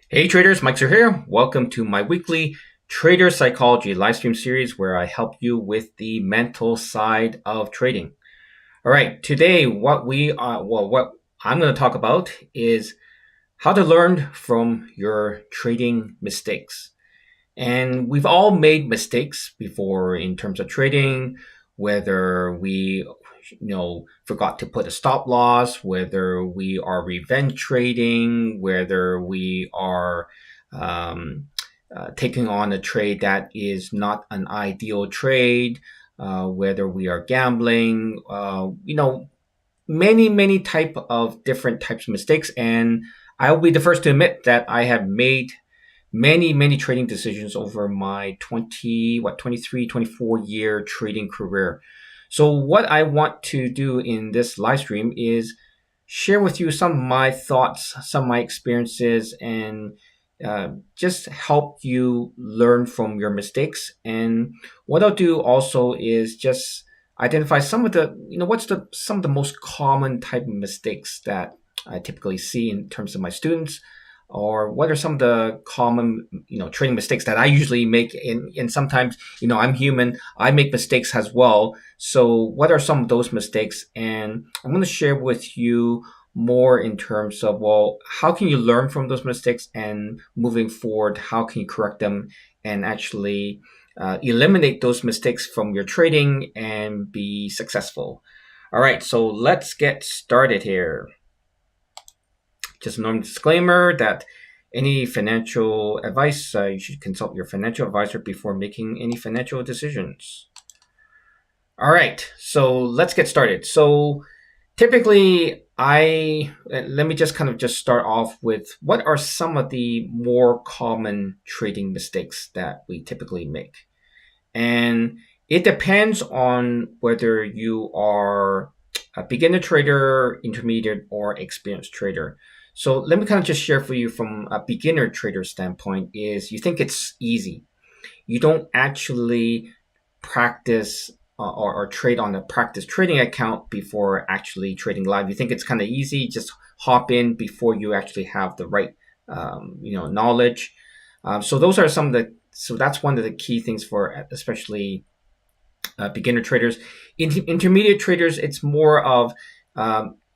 Hey traders, Mike Sir here. Welcome to my weekly Trader Psychology live stream series where I help you with the mental side of trading. All right, today what I'm going to talk about is how to learn from your trading mistakes. And we've all made mistakes before in terms of trading, whether we forgot to put a stop loss, whether we are revenge trading, whether we are um, taking on a trade that is not an ideal trade, whether we are gambling, many type of different types of mistakes. And I'll be the first to admit that I have made many trading decisions over my 23 24 year trading career. So what I want to do in this live stream is share with you some of my thoughts, some of my experiences, and just help you learn from your mistakes. And what I'll do also is just identify some of the what's the some of the most common type of mistakes that I typically see in terms of my students, or what are some of the common trading mistakes that I usually make. And sometimes I'm human, I make mistakes as well. So what are some of those mistakes? And I'm going to share with you more in terms of, well, how can you learn from those mistakes, and moving forward, how can you correct them and actually eliminate those mistakes from your trading and be successful. All right, so let's get started here. Just a normal disclaimer that any financial advice, you should consult your financial advisor before making any financial decisions. All right, so let's get started. So typically, let me just kind of just start off with what are some of the more common trading mistakes that we typically make. And it depends on whether you are a beginner trader, intermediate, or experienced trader. So let me kind of just share for you from a beginner trader standpoint is you think it's easy. You don't actually practice or trade on a practice trading account before actually trading live. You think it's kind of easy, just hop in before you actually have the right knowledge. So those are some of the so that's one of the key things for especially beginner traders. Intermediate traders, it's more of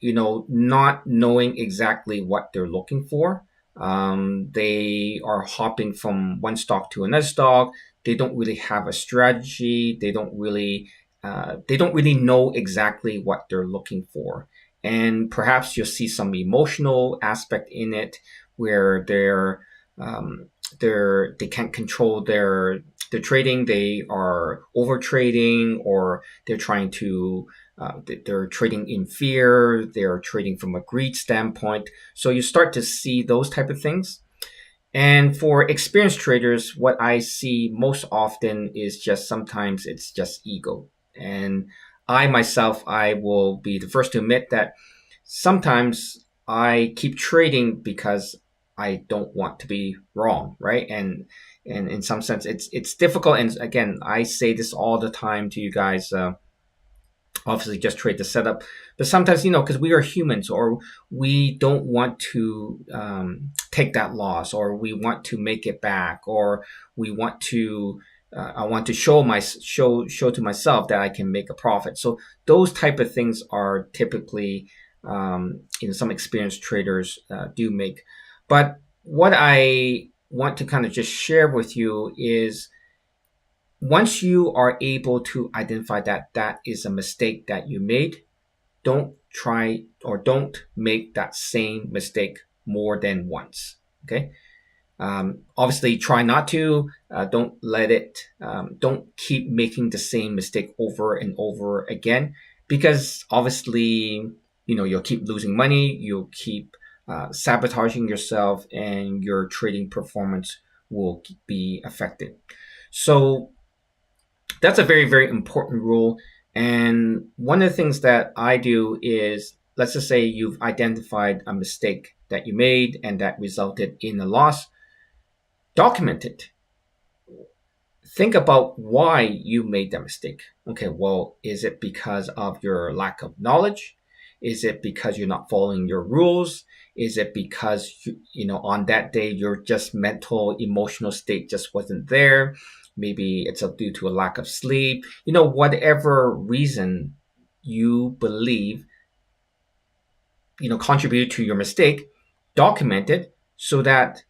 not knowing exactly what they're looking for. They are hopping from one stock to another stock. They don't really have a strategy. They don't really know exactly what they're looking for. And perhaps you'll see some emotional aspect in it where um, they can't control their trading. They are over trading, or they're trying to they're trading in fear. They're trading from a greed standpoint. So you start to see those type of things. And for experienced traders, what I see most often is just sometimes it's just ego. And I myself, I will be the first to admit that sometimes I keep trading because I don't want to be wrong, right? And in some sense, it's difficult. And again, I say this all the time to you guys. Obviously, just trade the setup, but sometimes because we are humans, or we don't want to take that loss, or we want to make it back, or we want to. I want to show to myself that I can make a profit. So those type of things are typically some experienced traders do make. But what I want to kind of just share with you is once you are able to identify that that is a mistake that you made, don't try or don't make that same mistake more than once. Okay. Obviously, try not to. Don't let it. Don't keep making the same mistake over and over again, because obviously, you'll keep losing money. You'll keep sabotaging yourself, and your trading performance will be affected. So that's a very important rule. And one of the things that I do is, let's just say you've identified a mistake that you made and that resulted in a loss. Document it. Think about why you made that mistake. Okay, well, is it because of your lack of knowledge? Is it because you're not following your rules? Is it because on that day your just mental emotional state just wasn't there? Maybe it's due to a lack of sleep. Whatever reason you believe contribute to your mistake, document it so that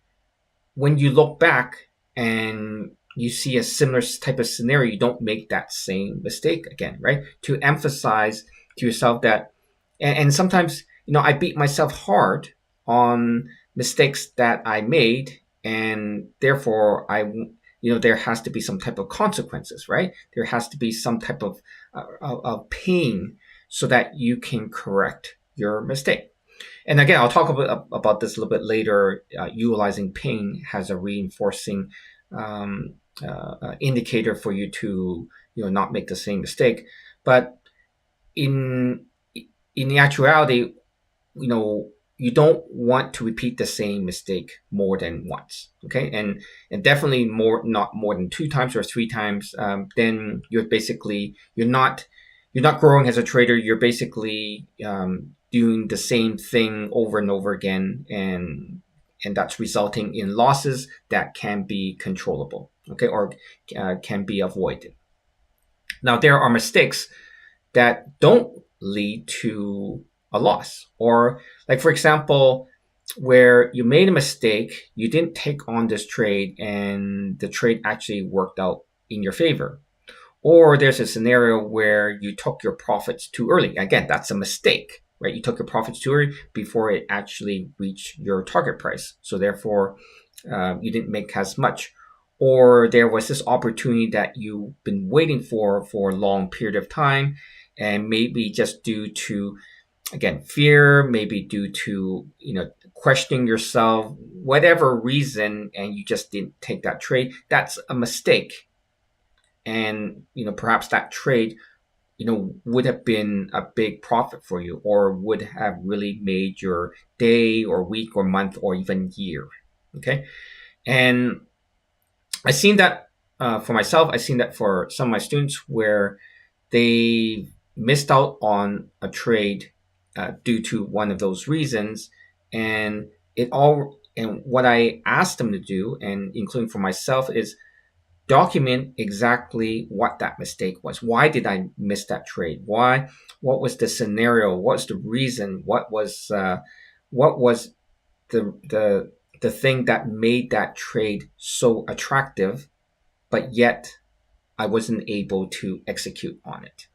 when you look back and you see a similar type of scenario, you don't make that same mistake again, right? To emphasize to yourself that, and sometimes, I beat myself hard on mistakes that I made, and therefore there has to be some type of consequences, right? There has to be some type of pain so that you can correct your mistake. And again, I'll talk about this a little bit later. Utilizing pain has a reinforcing indicator for you to not make the same mistake. But in the actuality, you don't want to repeat the same mistake more than once. Okay, and definitely not more than 2 times or 3 times. Then you're not growing as a trader. You're basically doing the same thing over and over again, and that's resulting in losses that can be controllable, okay, or can be avoided. Now, there are mistakes that don't lead to a loss, or like, for example, where you made a mistake, you didn't take on this trade and the trade actually worked out in your favor. Or there's a scenario where you took your profits too early. Again, that's a mistake, right? You took your profits too early before it actually reached your target price. So therefore, you didn't make as much. Or there was this opportunity that you've been waiting for a long period of time, and maybe just due to, again, fear, maybe due to questioning yourself, whatever reason, and you just didn't take that trade. That's a mistake. And perhaps that trade would have been a big profit for you, or would have really made your day or week or month or even year. Okay. And I've seen that for myself. I've seen that for some of my students, where they missed out on a trade due to one of those reasons. And what I asked them to do, and including for myself, is document exactly what that mistake was. Why did I miss that trade? Why? What was the scenario? What's the reason? What was the thing that made that trade so attractive, but yet I wasn't able to execute on it?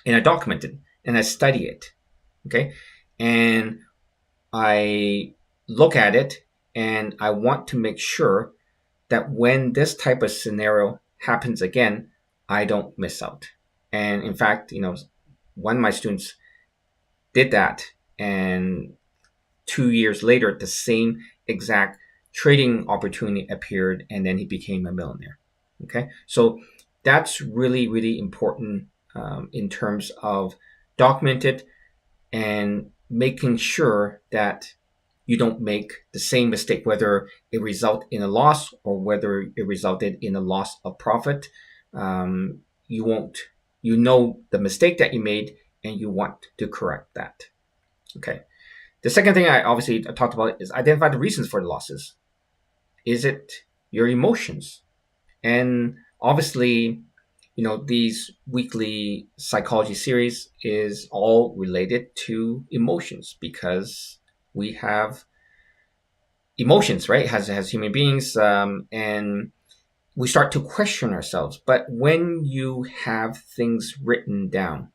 And I document it and I study it. Okay. And I look at it, and I want to make sure that when this type of scenario happens again, I don't miss out. And in fact, one of my students did that, and 2 years later, the same exact trading opportunity appeared, and then he became a millionaire. Okay, so that's really, really important in terms of document it and making sure that you don't make the same mistake, whether it result in a loss or whether it resulted in a loss of profit. You won't, the mistake that you made, and you want to correct that. Okay. The second thing I obviously talked about is identify the reasons for the losses. Is it your emotions? And obviously, these weekly psychology series is all related to emotions, because we have emotions, right? As human beings, and we start to question ourselves. But when you have things written down,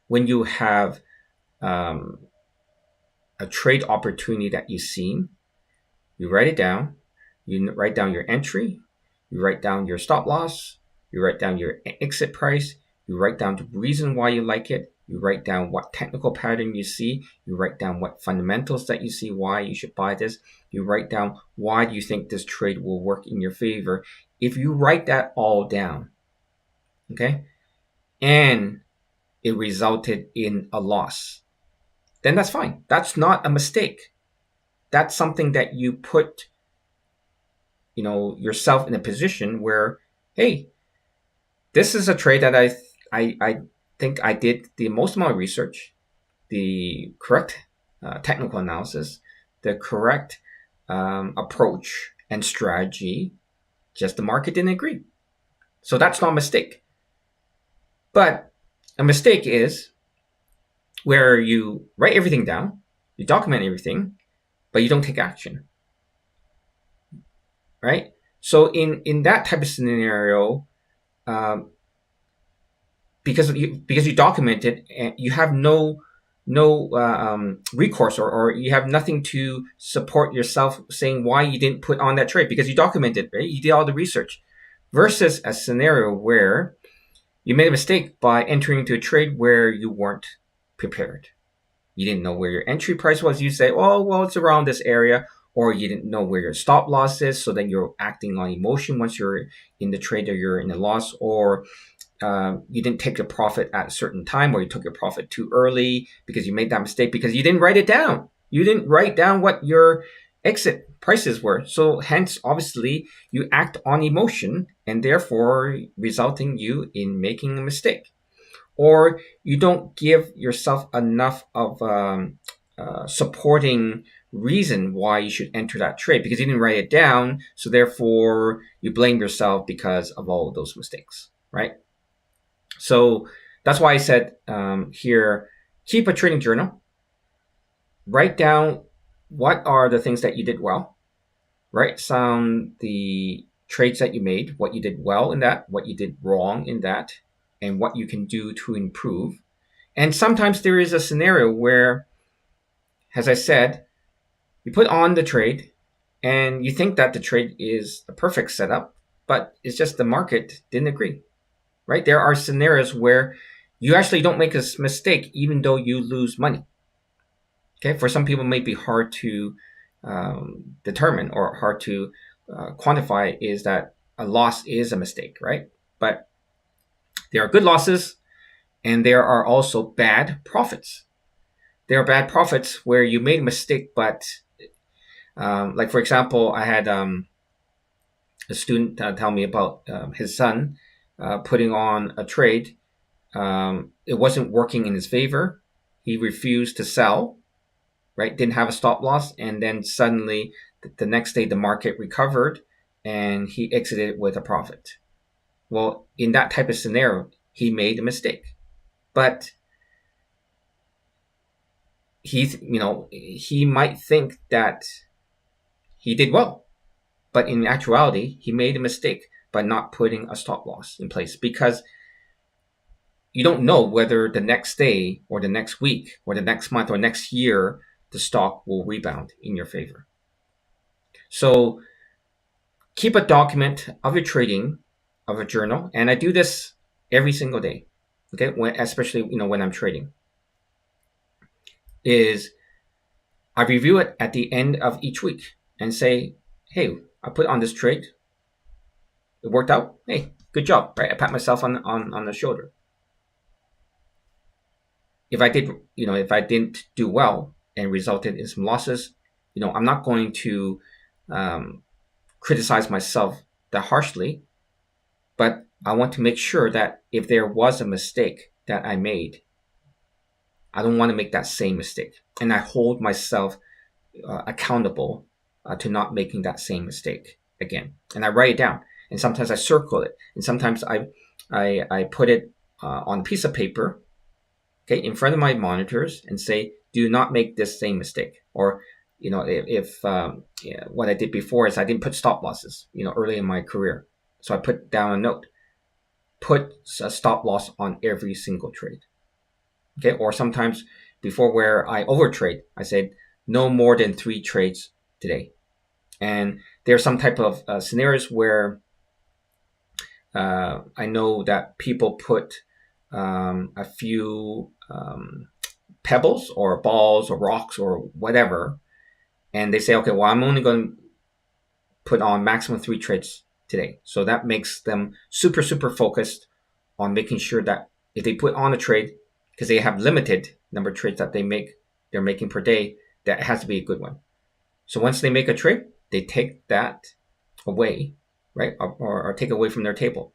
when you have a trade opportunity that you've seen, you write it down. You write down your entry. You write down your stop loss. You write down your exit price. You write down the reason why you like it. You write down what technical pattern you see. You write down what fundamentals that you see, why you should buy this. You write down why do you think this trade will work in your favor. If you write that all down, okay, and it resulted in a loss, then that's fine. That's not a mistake. That's something that you put, yourself in a position where, hey, this is a trade that think I did the most amount of research, the correct technical analysis, the correct approach and strategy. Just the market didn't agree. So that's not a mistake. But a mistake is where you write everything down, you document everything, but you don't take action. Right? So in that type of scenario, because you document it, and you have no recourse, or you have nothing to support yourself saying why you didn't put on that trade, because you documented, right? You did all the research. Versus a scenario where you made a mistake by entering into a trade where you weren't prepared. You didn't know where your entry price was. You say, oh, well, it's around this area. Or you didn't know where your stop loss is. So then you're acting on emotion once you're in the trade or you're in a loss. Or you didn't take your profit at a certain time, or you took your profit too early because you made that mistake because you didn't write it down. You didn't write down what your exit prices were. So hence, obviously, you act on emotion, and therefore resulting you in making a mistake. Or you don't give yourself enough of supporting reason why you should enter that trade because you didn't write it down. So therefore, you blame yourself because of all of those mistakes, right? So that's why I said here, keep a trading journal. Write down what are the things that you did well. Write down the trades that you made, what you did well in that, what you did wrong in that, and what you can do to improve. And sometimes there is a scenario where, as I said, you put on the trade and you think that the trade is a perfect setup, but it's just the market didn't agree, right? There are scenarios where you actually don't make a mistake even though you lose money. Okay, for some people it may be hard to determine or hard to quantify is that a loss is a mistake, right? But there are good losses and there are also bad profits. There are bad profits where you made a mistake, but like for example, I had a student tell me about his son putting on a trade. It wasn't working in his favor. He refused to sell, right? Didn't have a stop loss. And then suddenly the next day the market recovered and he exited with a profit. Well, in that type of scenario, he made a mistake. But he might think that he did well. But in actuality, he made a mistake by not putting a stop loss in place because you don't know whether the next day or the next week or the next month or next year the stock will rebound in your favor. So keep a document of your trading, of a journal, and I do this every single day. Okay, especially when I'm trading, is I review it at the end of each week and say, hey, I put on this trade. It worked out. Hey, good job, right? I pat myself on the shoulder. If I didn't do well and resulted in some losses, I'm not going to criticize myself that harshly, but I want to make sure that if there was a mistake that I made, I don't want to make that same mistake. And I hold myself accountable to not making that same mistake again. And I write it down. And sometimes I circle it. And sometimes I put it on a piece of paper, okay, in front of my monitors and say, do not make this same mistake. Or, if what I did before is I didn't put stop losses, early in my career. So I put down a note, put a stop loss on every single trade. Okay. Or sometimes before where I overtrade, I said no more than 3 trades today. And there are some type of scenarios where I know that people put a few pebbles or balls or rocks or whatever, and they say, okay, well, I'm only going to put on maximum 3 trades today. So that makes them super, super focused on making sure that if they put on a trade, because they have limited number of trades that they're making per day, that has to be a good one. So once they make a trade, they take that away, right? Or take away from their table,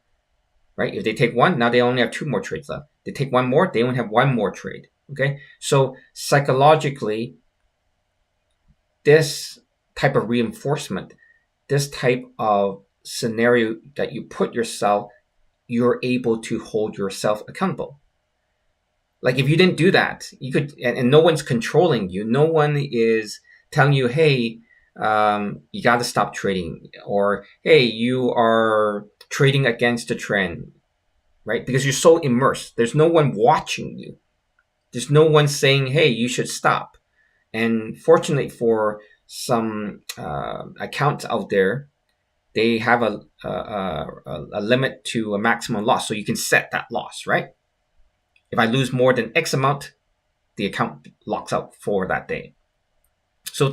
right? If they take one, now they only have two more trades left. They take one more, they only have one more trade. Okay, so psychologically, this type of reinforcement, this type of scenario that you put yourself, you're able to hold yourself accountable. Like if you didn't do that, you could, and no one's controlling you. No one is telling you, hey, you got to stop trading, or hey, you are trading against the trend, right? Because you're so immersed. There's no one watching you. There's no one saying, hey, you should stop. And fortunately for some accounts out there, they have a limit to a maximum loss. So you can set that loss, right? If I lose more than X amount, the account locks out for that day. So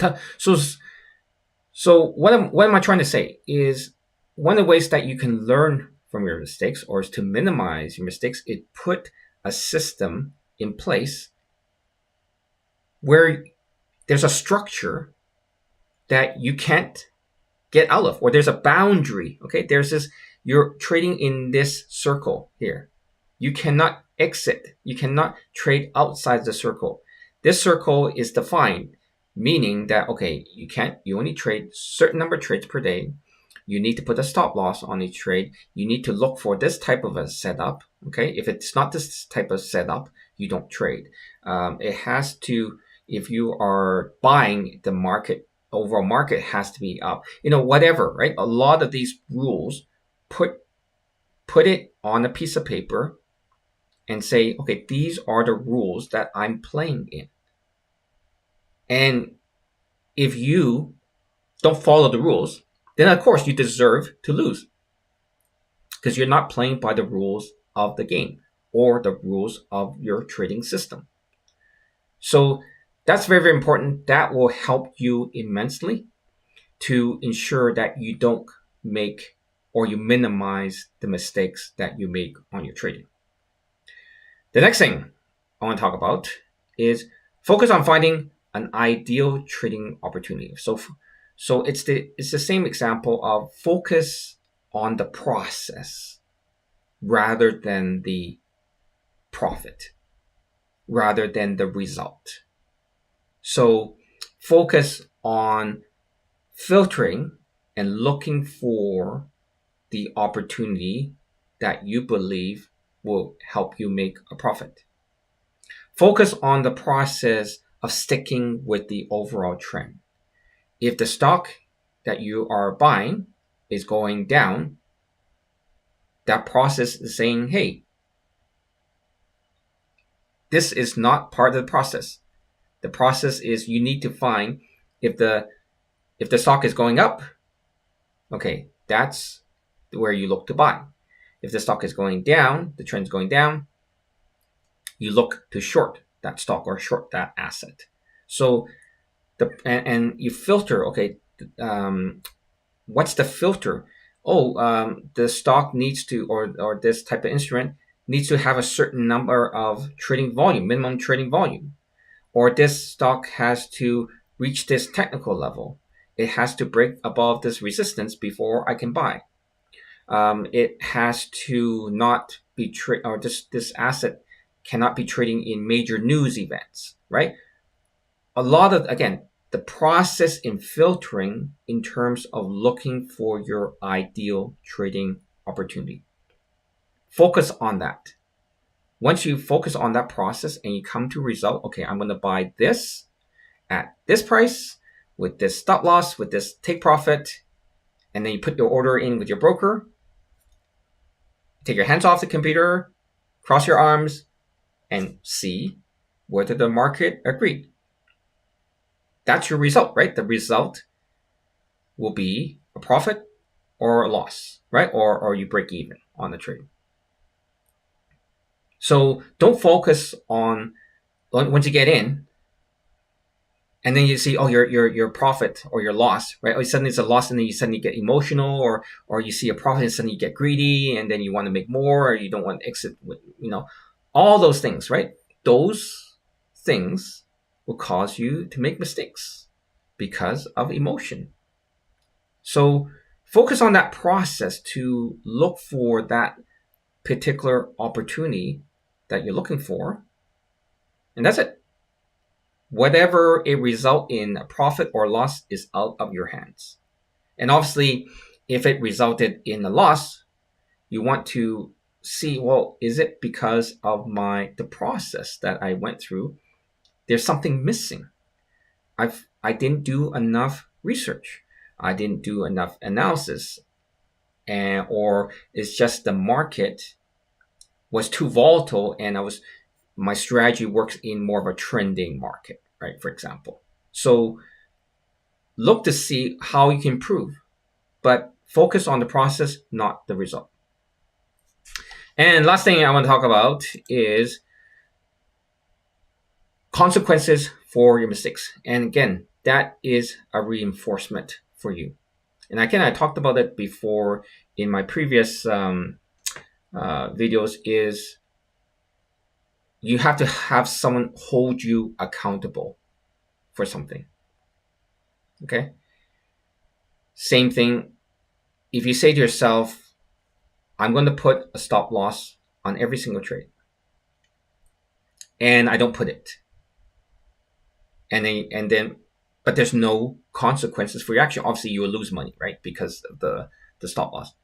what am I trying to say is one of the ways that you can learn from your mistakes or is to minimize your mistakes is put a system in place where there's a structure that you can't get out of, or there's a boundary. Okay, there's this, you're trading in this circle here. You cannot exit. You cannot trade outside the circle. This circle is defined, meaning that, okay, you only trade certain number of trades per day. You need to put a stop loss on each trade. You need to look for this type of a setup. Okay, if it's not this type of setup, you don't trade. It has to, if you are buying the market, overall market has to be up. Whatever, right? A lot of these rules, put it on a piece of paper and say, okay, these are the rules that I'm playing in. And if you don't follow the rules, then of course you deserve to lose, because you're not playing by the rules of the game or the rules of your trading system. So that's very, very important. That will help you immensely to ensure that you don't make or you minimize the mistakes that you make on your trading. The next thing I want to talk about is focus on finding an ideal trading opportunity. So it's the same example of focus on the process rather than the profit, rather than the result. So focus on filtering and looking for the opportunity that you believe will help you make a profit. Focus on the process of sticking with the overall trend. If the stock that you are buying is going down, that process is saying, hey, this is not part of the process. The process is you need to find if the stock is going up, okay, that's where you look to buy. If the stock is going down, the trend's going down, you look to short that stock or short that asset. So and you filter, okay, what's the filter? The stock needs to, or this type of instrument needs to have a certain number of trading volume, minimum trading volume, or this stock has to reach this technical level. It has to break above this resistance before I can buy. It has to not be or this asset cannot be trading in major news events, right? A lot of, again, the process in filtering in terms of looking for your ideal trading opportunity. Focus on that. Once you focus on that process and you come to a result, okay, I'm going to buy this at this price with this stop loss, with this take profit, and then you put your order in with your broker, take your hands off the computer, cross your arms, and see whether the market agreed. That's your result, right? The result will be a profit or a loss, right? Or you break even on the trade. So don't focus on, once you get in, and then you see, your profit or your loss, right? Or suddenly it's a loss, and then you suddenly get emotional, or you see a profit and suddenly you get greedy, and then you want to make more, or you don't want to exit with, all those things, right? Those things will cause you to make mistakes because of emotion. So focus on that process to look for that particular opportunity that you're looking for, and that's it. Whatever it result in a profit or loss is out of your hands. And obviously, if it resulted in a loss, you want to see, well, is it because of the process that I went through? There's something missing. I didn't do enough research. I didn't do enough analysis, or it's just the market was too volatile, and my strategy works in more of a trending market, right? For example. So look to see how you can improve, but focus on the process, not the result. And last thing I want to talk about is consequences for your mistakes. And again, that is a reinforcement for you. And again, I talked about it before in my previous videos, is you have to have someone hold you accountable for something. Okay? Same thing. If you say to yourself, I'm going to put a stop loss on every single trade, and I don't put it, and then but there's no consequences for your action. Obviously, you will lose money, right? Because of the stop loss.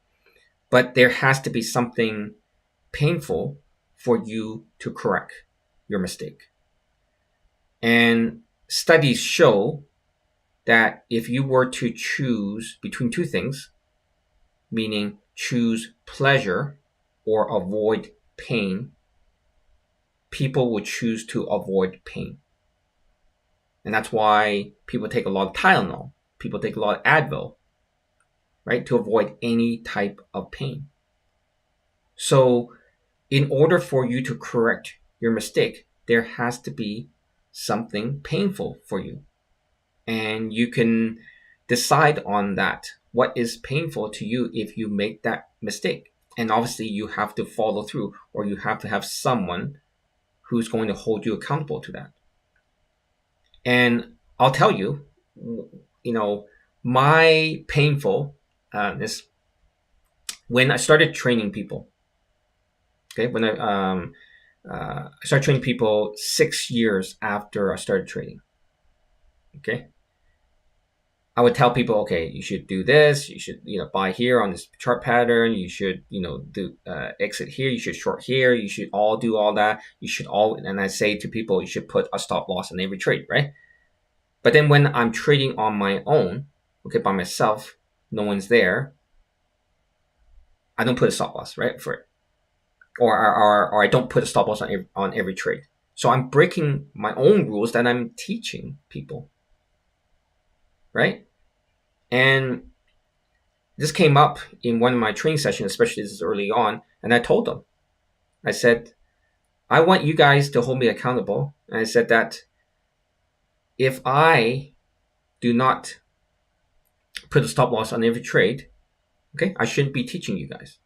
But there has to be something painful for you to correct your mistake. And studies show that if you were to choose between two things, meaning choose pleasure or avoid pain, people would choose to avoid pain. And that's why people take a lot of Tylenol. People take a lot of Advil, right? To avoid any type of pain. So in order for you to correct your mistake, there has to be something painful for you. And you can decide on that. What is painful to you if you make that mistake? And obviously you have to follow through, or you have to have someone who's going to hold you accountable to that. And I'll tell you, my painful is when I started training people. Okay, when I started training people 6 years after I started trading. Okay, I would tell people, okay, you should do this. You should, buy here on this chart pattern. You should, do exit here. You should short here. You should all do all that. And I say to people, you should put a stop loss on every trade, right? But then when I'm trading on my own, okay, by myself, no one's there, I don't put a stop loss, right, for it. Or I don't put a stop loss on every trade. So I'm breaking my own rules that I'm teaching people, right? And this came up in one of my training sessions, especially this is early on, and I told them, I said, I want you guys to hold me accountable. And I said that if I do not put a stop loss on every trade, okay, I shouldn't be teaching you guys.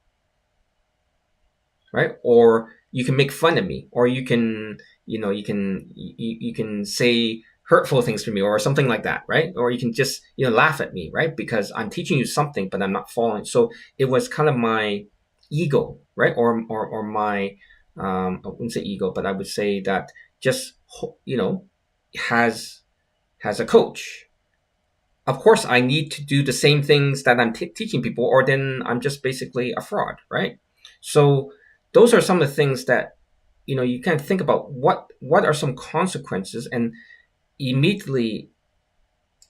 Right? Or you can make fun of me, or you can say hurtful things to me or something like that, right? Or you can just laugh at me, right? Because I'm teaching you something, but I'm not following. So it was kind of my ego, right? Or my I wouldn't say ego, but I would say that just has a coach. Of course, I need to do the same things that I'm teaching people, or then I'm just basically a fraud, right? So those are some of the things that you kind of think about. What are some consequences? And immediately,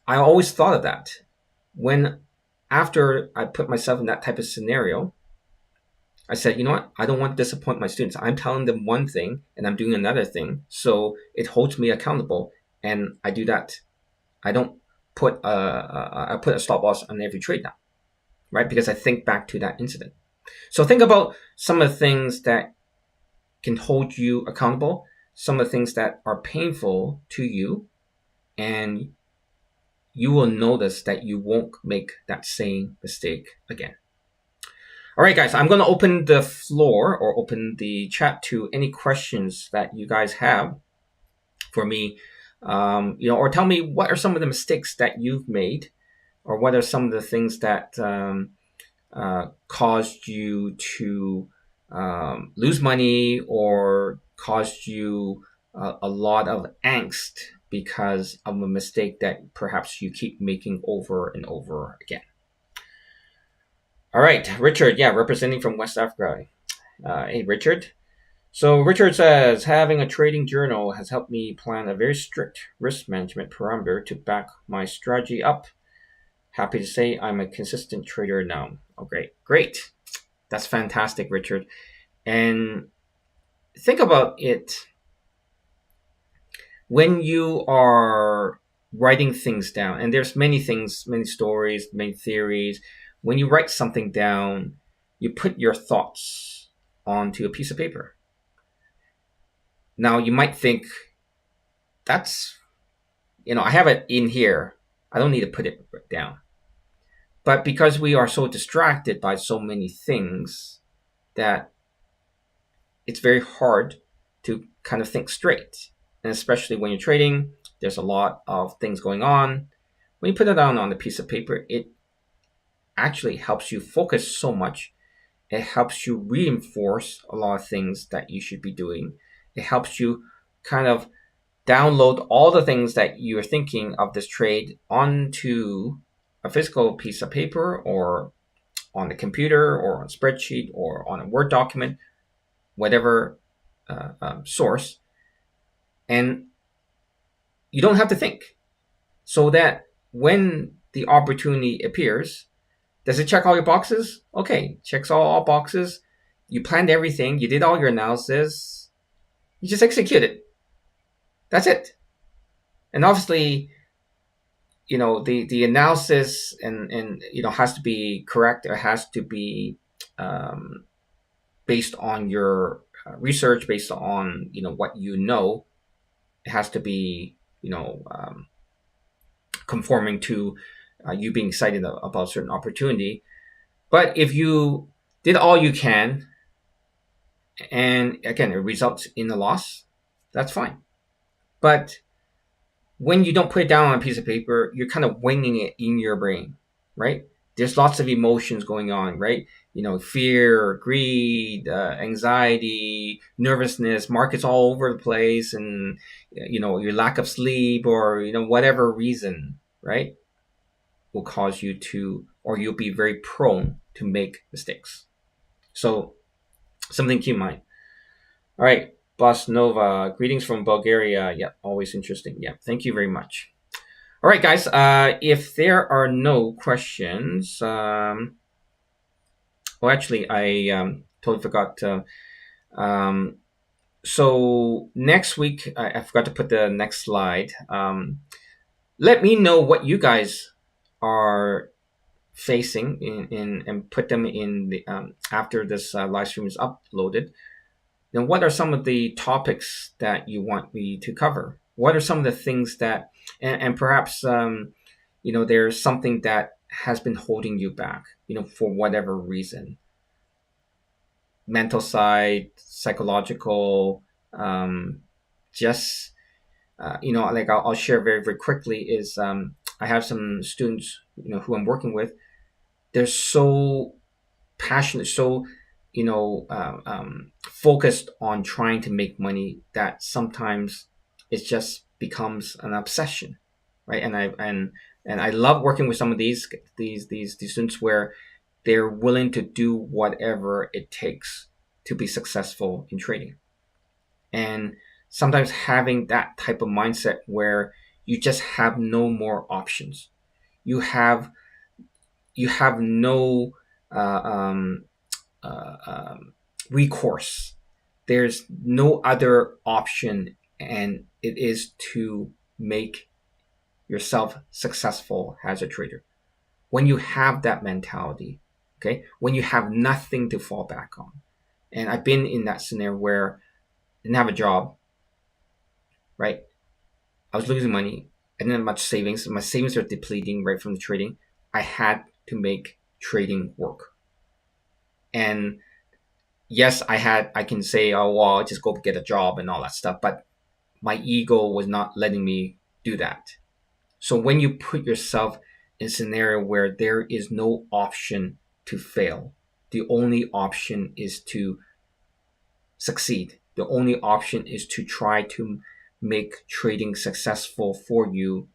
I always thought of that when after I put myself in that type of scenario. I said, you know what? I don't want to disappoint my students. I'm telling them one thing and I'm doing another thing, so it holds me accountable, and I do that. I don't put I put a stop loss on every trade now, right? Because I think back to that incident. So think about some of the things that can hold you accountable, some of the things that are painful to you, and you will notice that you won't make that same mistake again. All right, guys, I'm going to open the floor or open the chat to any questions that you guys have for me, or tell me what are some of the mistakes that you've made, or what are some of the things that caused you to lose money or caused you a lot of angst because of a mistake that perhaps you keep making over and over again. All right, Richard, yeah, representing from West Africa. Hey, Richard. So Richard says, having a trading journal has helped me plan a very strict risk management parameter to back my strategy up. Happy to say I'm a consistent trader now. Oh, great. Great. That's fantastic, Richard. And think about it. When you are writing things down, and there's many things, many stories, many theories, when you write something down, you put your thoughts onto a piece of paper. Now, you might think, that's, I have it in here. I don't need to put it down. But because we are so distracted by so many things that it's very hard to kind of think straight. And especially when you're trading, there's a lot of things going on. When you put it down on a piece of paper, it actually helps you focus so much. It helps you reinforce a lot of things that you should be doing. It helps you kind of download all the things that you're thinking of this trade onto a physical piece of paper or on the computer or on a spreadsheet or on a Word document, whatever source. And you don't have to think. So that when the opportunity appears, does it check all your boxes? Okay, checks all boxes. You planned everything. You did all your analysis. You just execute it. That's it. And obviously, the analysis and has to be correct. Or has to be based on your research, based on what you know. It has to be conforming to you being excited about a certain opportunity. But if you did all you can, and again, it results in a loss, that's fine. But when you don't put it down on a piece of paper, you're kind of winging it in your brain, right? There's lots of emotions going on, right? Fear, greed, anxiety, nervousness, markets all over the place, and your lack of sleep, or whatever reason, right, will cause you to, or you'll be very prone to make mistakes. So something to keep in mind. All right, Boss Nova, greetings from Bulgaria. Yeah, always interesting. Yeah, thank you very much. All right, guys. If there are no questions, actually, I totally forgot. So next week, I forgot to put the next slide. Let me know what you guys are facing in and put them in the after this live stream is uploaded. Then what are some of the topics that you want me to cover? What are some of the things that, and perhaps there's something that has been holding you back, for whatever reason, mental side, psychological, just like I'll share very, very quickly is I have some students who I'm working with. They're so passionate, so focused on trying to make money that sometimes it just becomes an obsession, right? And I love working with some of these students where they're willing to do whatever it takes to be successful in trading. And sometimes having that type of mindset where you just have no more options, you have no recourse. There's no other option, and it is to make yourself successful as a trader. When you have that mentality, okay, when you have nothing to fall back on, and I've been in that scenario where I didn't have a job, right? I was losing money. I didn't have much savings. My savings were depleting right from the trading. I had to make trading work. And yes, I can say, oh, well, just go get a job and all that stuff. But my ego was not letting me do that. So when you put yourself in a scenario where there is no option to fail, the only option is to succeed. The only option is to try to make trading successful for you.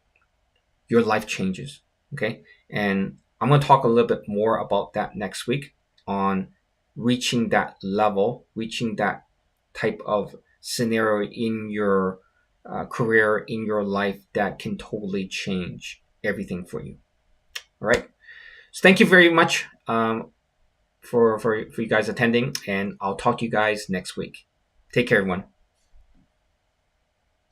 Your life changes. Okay. And I'm going to talk a little bit more about that next week on reaching that level, reaching that type of scenario in your career, in your life that can totally change everything for you. All right. So thank you very much for you guys attending, and I'll talk to you guys next week. Take care, everyone.